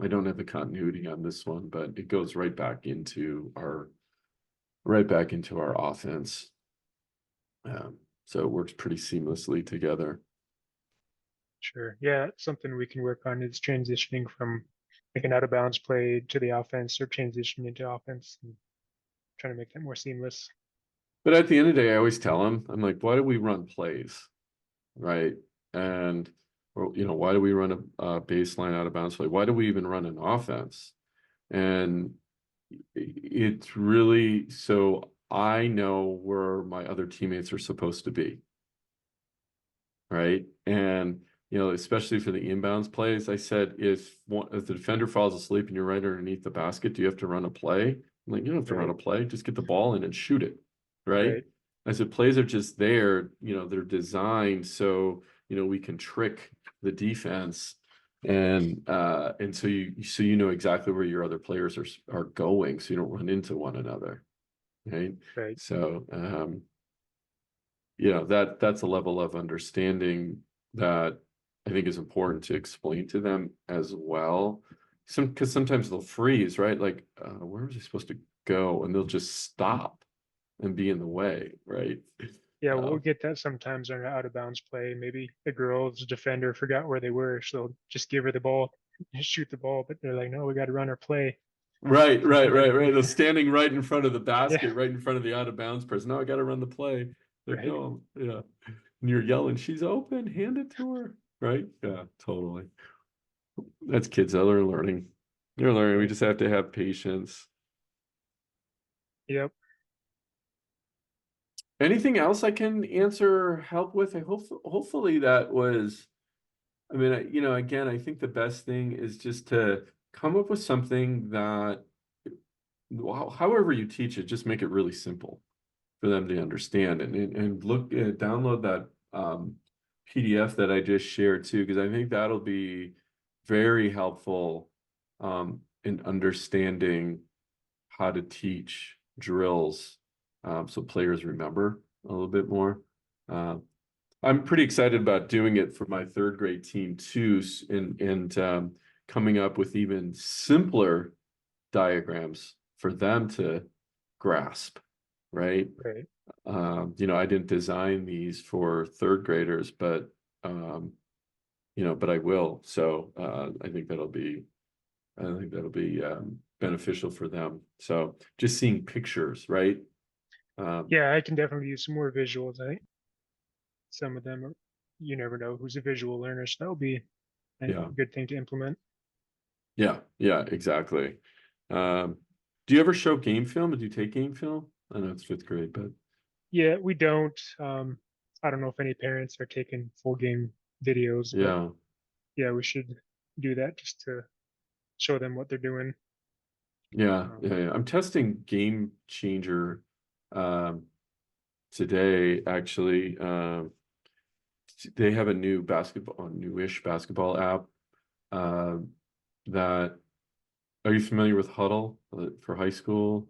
Speaker 2: I don't have the continuity on this one, but it goes right back into our offense. So it works pretty seamlessly together.
Speaker 3: Sure. Yeah, something we can work on is transitioning from like an out of bounds play to the offense, or transitioning into offense, and trying to make that more seamless.
Speaker 2: But at the end of the day, I always tell them, I'm like, why do we run plays, right? And, or, you know, why do we run a baseline out of bounds play? Why do we even run an offense? And it's really so I know where my other teammates are supposed to be, right? And, you know, especially for the inbounds plays, I said, if the defender falls asleep and you're right underneath the basket, do you have to run a play? I'm like, you don't have to run a play, just get the ball in and shoot it, right? I said, plays are just there, you know, they're designed so, you know, we can trick the defense, and so you know exactly where your other players are going, so you don't run into one another, right?
Speaker 3: Right.
Speaker 2: So you know, that's a level of understanding that I think is important to explain to them as well. Because sometimes they'll freeze, right? Like, where was I supposed to go? And they'll just stop and be in the way, right?
Speaker 3: Yeah, we'll get that sometimes on an out of bounds play. Maybe the girl's defender forgot where they were, so they'll just give her the ball, shoot the ball, but they're like, no, we got to run our play.
Speaker 2: Right. They're standing right in front of the basket,
Speaker 3: Yeah.
Speaker 2: right in front of the out of bounds person. No, I got to run the play. Like,
Speaker 3: Right.
Speaker 2: no, yeah. And you're yelling, she's open, hand it to her. Right? Yeah, totally. That's kids that are learning. They're learning. We
Speaker 3: Right.
Speaker 2: just have to have patience.
Speaker 3: Yep.
Speaker 2: Anything else I can answer, help with? I hopefully that was, I mean, you know, again, I think the best thing is just to come up with something that, however you teach it, just make it really simple for them to understand, and look, download that PDF that I just shared too, because I think that'll be very helpful in understanding how to teach drills, so players remember a little bit more. I'm pretty excited about doing it for my third grade team too, and coming up with even simpler diagrams for them to grasp, right?
Speaker 3: Right.
Speaker 2: You know, I didn't design these for third graders, but you know, but I will. So I think that'll be beneficial for them. So just seeing pictures, right?
Speaker 3: Yeah, I can definitely use some more visuals. I think some of them are, you never know who's a visual learner, so that will be a
Speaker 2: Yeah,
Speaker 3: good thing to implement.
Speaker 2: yeah, exactly. Do you ever show game film? Do you take game film? I know it's fifth grade, but
Speaker 3: Yeah, we don't. I don't know if any parents are taking full game videos, but
Speaker 2: yeah.
Speaker 3: yeah, we should do that just to show them what they're doing.
Speaker 2: Yeah,
Speaker 3: Um,
Speaker 2: yeah. I'm testing Game Changer today, actually. They have a newish basketball app that, are you familiar with Huddle for high school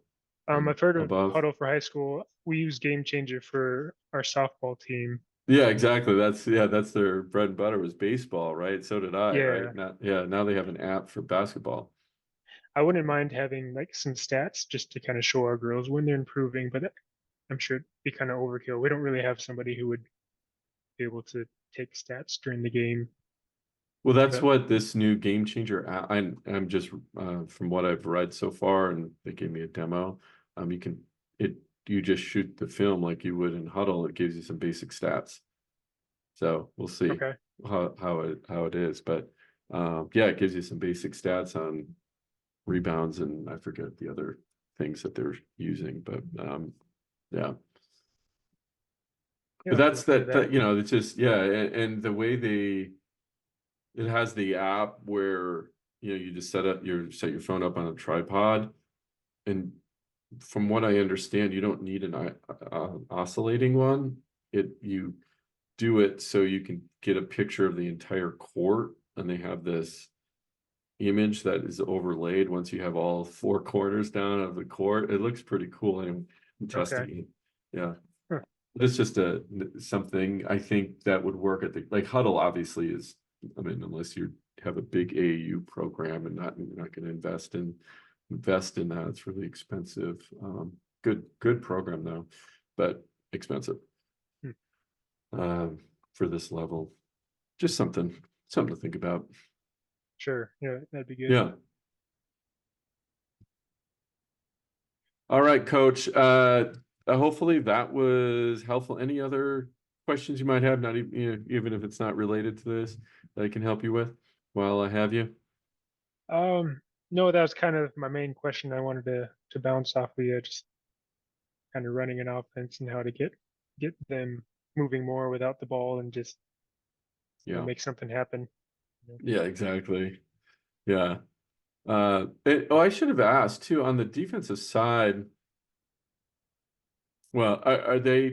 Speaker 2: and
Speaker 3: I've heard of
Speaker 2: above?
Speaker 3: Huddle for high school. We use Game Changer for our softball team.
Speaker 2: Yeah, exactly. That's their bread and butter, was baseball, right? So did I,
Speaker 3: Yeah,
Speaker 2: right? Now they have an app for basketball.
Speaker 3: I wouldn't mind having like some stats just to kind of show our girls when they're improving, but I'm sure it'd be kind of overkill. We don't really have somebody who would be able to take stats during the game.
Speaker 2: Well, that's
Speaker 3: But
Speaker 2: what this new Game Changer app, I'm just from what I've read so far, and they gave me a demo. You just shoot the film like you would in Huddle. It gives you some basic stats. So we'll see
Speaker 3: okay,
Speaker 2: how it is, but yeah, it gives you some basic stats on rebounds, and I forget the other things that they're using, but yeah. But
Speaker 3: I'll
Speaker 2: that's
Speaker 3: look into
Speaker 2: that, you know, it's just, yeah, and the way it has the app where, you know, you just set your phone up on a tripod, and from what I understand, you don't need an oscillating one. You do it so you can get a picture of the entire court, and they have this image that is overlaid once you have all four corners down of the court. It looks pretty cool. I'm testing it. Yeah.
Speaker 3: Huh.
Speaker 2: It's just something I think that would work at the, like, Huddle obviously is, I mean, unless you have a big AAU program and you're not going to invest in that, it's really expensive. Good program though, but expensive. For this level. Just something to think about.
Speaker 3: Sure. Yeah, that'd be good.
Speaker 2: Yeah. All right, Coach. Hopefully that was helpful. Any other questions you might have, not even, you know, even if it's not related to this, that I can help you with while I have you?
Speaker 3: No, that was kind of my main question. I wanted to bounce off of you, just kind of running an offense and how to get them moving more without the ball and just
Speaker 2: Yeah.
Speaker 3: make something happen.
Speaker 2: Yeah, exactly. Yeah. I should have asked too, on the defensive side. Well, are they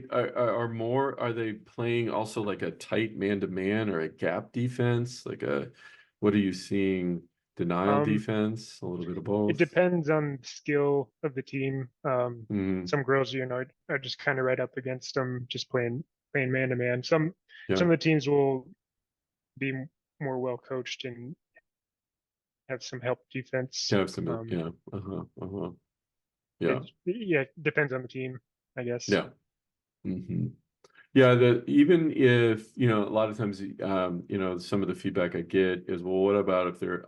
Speaker 2: playing also like a tight man-to-man or a gap defense? What are you seeing? Denial
Speaker 3: Um,
Speaker 2: defense? A little bit of
Speaker 3: it
Speaker 2: both?
Speaker 3: depends on the skill of the team.
Speaker 2: Mm,
Speaker 3: Some girls, are just kind of right up against them, just playing man to man. Some
Speaker 2: yeah,
Speaker 3: of the teams will be more well coached and have some help defense.
Speaker 2: have some, yeah, yeah,
Speaker 3: It depends on the team, I guess.
Speaker 2: yeah. Hmm. Yeah, even if, you know, a lot of times, you know, some of the feedback I get is, well, what about if they're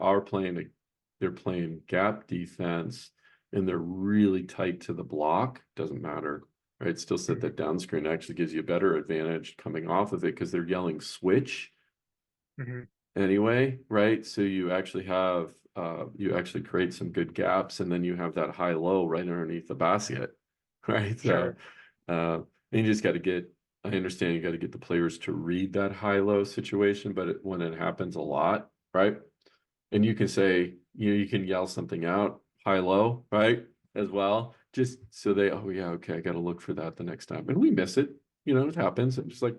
Speaker 2: playing gap defense and they're really tight to the block? Doesn't matter, right? Still set that down screen, actually gives you a better advantage coming off of it because they're yelling switch anyway, right? So you actually create some good gaps, and then you have that high-low right underneath the basket, right?
Speaker 3: Sure.
Speaker 2: So, and you just got to I understand you got to get the players to read that high-low situation, but when it happens a lot, right? And you can say, you know, you can yell something out, high-low, right? As well, just so oh yeah, okay, I got to look for that the next time. And we miss it, you know, it happens. And just like,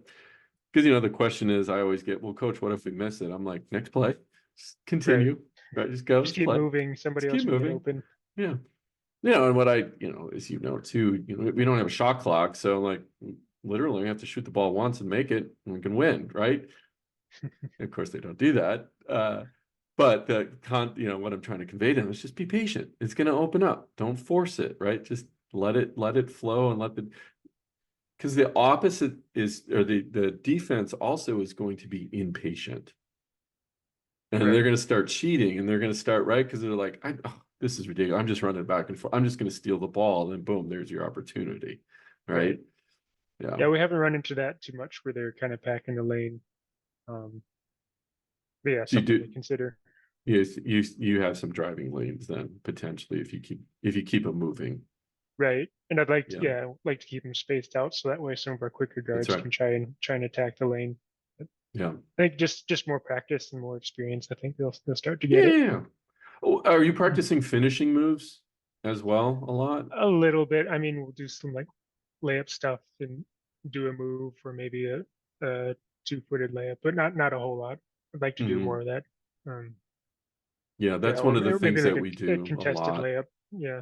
Speaker 2: because, you know, the question is, I always get, well, Coach, what if we miss it? I'm like, next play, just continue, right? Just go,
Speaker 3: Just
Speaker 2: just
Speaker 3: keep
Speaker 2: play,
Speaker 3: moving. Somebody
Speaker 2: just
Speaker 3: else
Speaker 2: keep
Speaker 3: will get
Speaker 2: moving.
Speaker 3: open.
Speaker 2: Yeah. Yeah, and you know, as you know too, you know, we don't have a shot clock, so like literally we have to shoot the ball once and make it, and we can win, right? Of course, they don't do that. But you know, what I'm trying to convey to them is just be patient. It's going to open up. Don't force it, right? Just let it flow and because the opposite or the defense also is going to be impatient. And
Speaker 3: Right.
Speaker 2: they're going to start cheating, and they're going to start, right? Because they're like, this is ridiculous. I'm just running back and forth. I'm just going to steal the ball. And boom, there's your opportunity. Right. Yeah.
Speaker 3: Yeah, we haven't run into that too much where they're kind of packing the lane. But yeah,
Speaker 2: So you
Speaker 3: something
Speaker 2: do,
Speaker 3: to consider.
Speaker 2: yes, you have some driving lanes then potentially if you keep them moving.
Speaker 3: Right. And I'd like to,
Speaker 2: Yeah.
Speaker 3: like to keep them spaced out so that way some of our quicker
Speaker 2: That's
Speaker 3: guards
Speaker 2: right.
Speaker 3: can try and attack the lane.
Speaker 2: Yeah.
Speaker 3: I think just more practice and more experience. I think they'll start to
Speaker 2: Yeah.
Speaker 3: get it.
Speaker 2: Yeah. Oh, are you practicing finishing moves as well a lot?
Speaker 3: A little bit. I mean, we'll do some like layup stuff and do a move or maybe a two-footed layup, but not a whole lot. I'd like to do more of that.
Speaker 2: Yeah,
Speaker 3: Yeah,
Speaker 2: that's one of the
Speaker 3: or maybe
Speaker 2: things
Speaker 3: like
Speaker 2: that we
Speaker 3: a
Speaker 2: do a
Speaker 3: contested
Speaker 2: lot.
Speaker 3: layup. Yeah.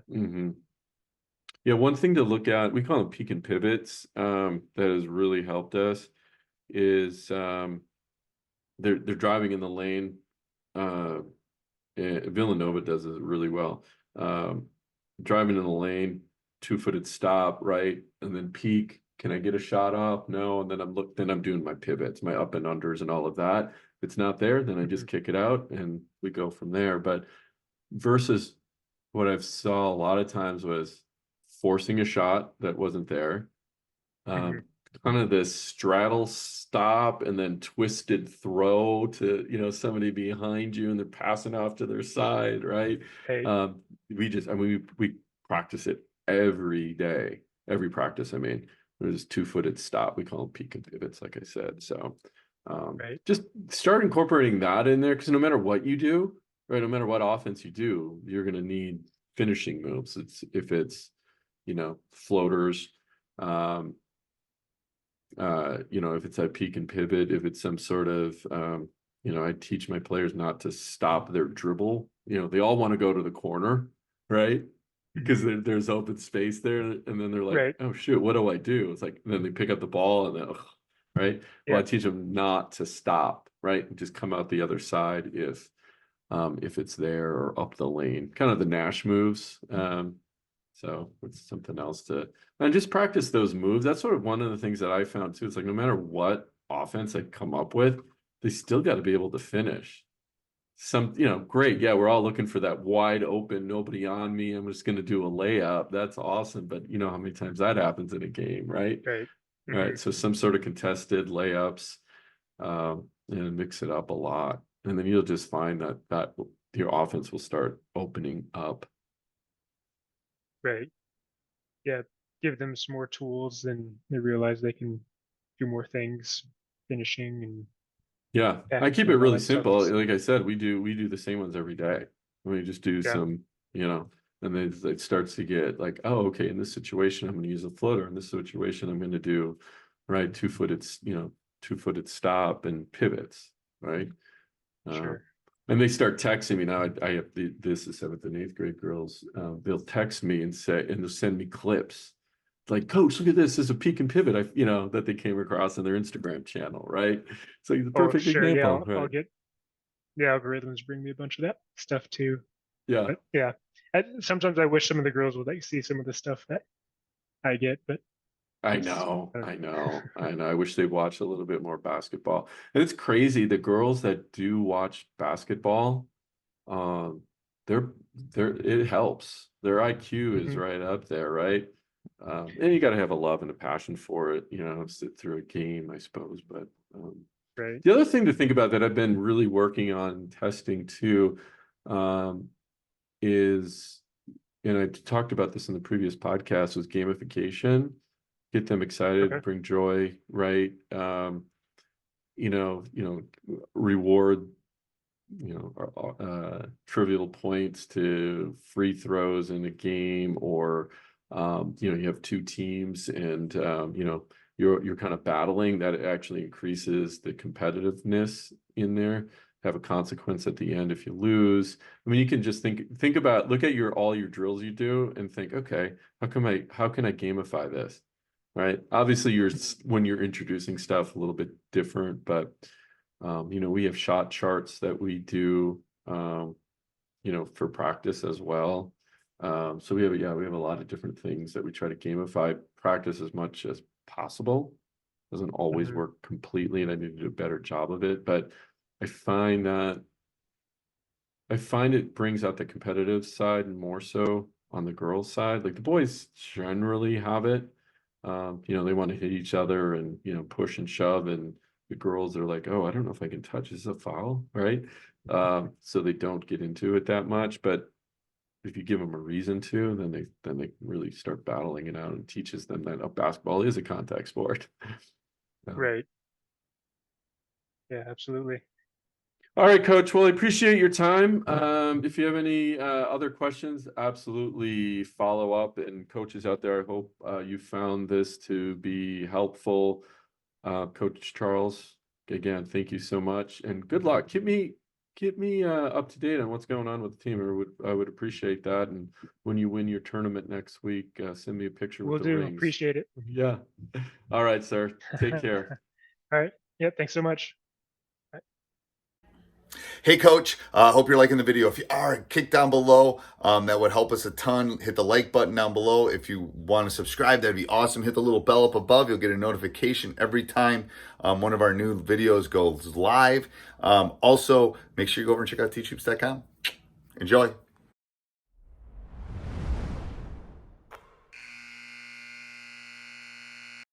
Speaker 2: Yeah, one thing to look at, we call them peek and pivots, that has really helped us is they're driving in the lane. Villanova does it really well. Driving in the lane, 2-footed stop, right, and then peek. Can I get a shot off? No, and then I'm doing my pivots, my up and unders, and all of that. If it's not there, then I just kick it out, and we go from there. But versus what I've saw a lot of times was forcing a shot that wasn't there, kind of this straddle stop and then twisted throw to, somebody behind you and they're passing off to their side, right?
Speaker 3: Right.
Speaker 2: We practice it every day, every practice. I mean, there's two-footed stop. We call them peak and pivots, like I said. So
Speaker 3: Right.
Speaker 2: just start incorporating that in there, because no matter what you do, right, no matter what offense you do, you're going to need finishing moves. If it's floaters, if it's a peak and pivot, if it's some sort of, I teach my players not to stop their dribble. They all want to go to the corner, right? Because there's open space there, and then they're like,
Speaker 3: Right.
Speaker 2: oh shoot, what do I do? It's like, then they pick up the ball and then, right? Well, I
Speaker 3: Yeah.
Speaker 2: teach them not to stop, right? And just come out the other side if it's there, or up the lane, kind of the Nash moves. So it's something else and just practice those moves. That's sort of one of the things that I found too. It's like, no matter what offense I come up with, they still got to be able to finish. Great. Yeah, we're all looking for that wide open, nobody on me, I'm just going to do a layup. That's awesome. But you know how many times that happens in a game, right?
Speaker 3: Right.
Speaker 2: Right. So some sort of contested layups, and mix it up a lot. And then you'll just find that your offense will start opening up.
Speaker 3: Right. Yeah. Give them some more tools, and they realize they can do more things, finishing and
Speaker 2: Yeah, I keep
Speaker 3: passing
Speaker 2: it
Speaker 3: and all
Speaker 2: really
Speaker 3: that stuff.
Speaker 2: simple. Like I said, we do the same ones every day. We just do
Speaker 3: Yeah.
Speaker 2: some, and then it starts to get like, oh, okay, in this situation, I'm going to use a floater. In this situation, I'm going to do, right, two-footed stop and pivots, right?
Speaker 3: Sure.
Speaker 2: And they start texting me now. I have this is 7th and 8th grade girls. They'll text me and they'll send me clips. Like, coach, look at this. This is a peak and pivot. That they came across in their Instagram channel, right? It's like the
Speaker 3: Oh,
Speaker 2: perfect
Speaker 3: sure. Yeah.
Speaker 2: example,
Speaker 3: I'll
Speaker 2: right?
Speaker 3: get the algorithms bring me a bunch of that stuff too.
Speaker 2: Yeah,
Speaker 3: But yeah, sometimes I wish some of the girls would like see some of the stuff that I get, but
Speaker 2: I
Speaker 3: it's
Speaker 2: know. I wish they'd watch a little bit more basketball. And it's crazy. The girls that do watch basketball, um, it helps. Their IQ is
Speaker 3: Mhm.
Speaker 2: right up there, right? And you got to have a love and a passion for it, sit through a game, I suppose. But
Speaker 3: Right.
Speaker 2: the other thing to think about that I've been really working on testing too, is, and I talked about this in the previous podcast, was gamification. Get them excited,
Speaker 3: Okay.
Speaker 2: bring joy, right? Reward, trivial points to free throws in a game, or you have two teams and you're kind of battling. That it actually increases the competitiveness in there. Have a consequence at the end if you lose. I mean, you can just think about, look at all your drills you do and think, okay, how can I gamify this? Right. Obviously when you're introducing stuff a little bit different, but we have shot charts that we do, for practice as well. So we have a lot of different things that we try to gamify practice as much as possible. Doesn't always
Speaker 3: Mhm.
Speaker 2: work completely, and I need to do a better job of it, but I find it brings out the competitive side more so on the girls' side. Like the boys generally have it. They want to hit each other and, push and shove, and the girls are like, oh, I don't know if I can touch. Is this a foul? Right. So they don't get into it that much, but if you give them a reason to, then they really start battling it out, and teaches them that basketball is a contact sport.
Speaker 3: Right. Yeah, absolutely.
Speaker 2: All right, Coach. Well, I appreciate your time. If you have any other questions, absolutely follow up. And coaches out there, I hope you found this to be helpful. Coach Charles, again, thank you so much, and good luck. Keep me up to date on what's going on with the team. I would appreciate that. And when you win your tournament next week, send me a picture with
Speaker 3: Will
Speaker 2: the
Speaker 3: do.
Speaker 2: rings.
Speaker 3: Appreciate it.
Speaker 2: Yeah. All right, sir. Take care.
Speaker 3: All right. Yeah. Thanks so much.
Speaker 1: Hey, Coach, hope you're liking the video. If you are, kick down below. That would help us a ton. Hit the like button down below. If you want to subscribe, that'd be awesome. Hit the little bell up above. You'll get a notification every time one of our new videos goes live. Also, make sure you go over and check out teachhoops.com. Enjoy.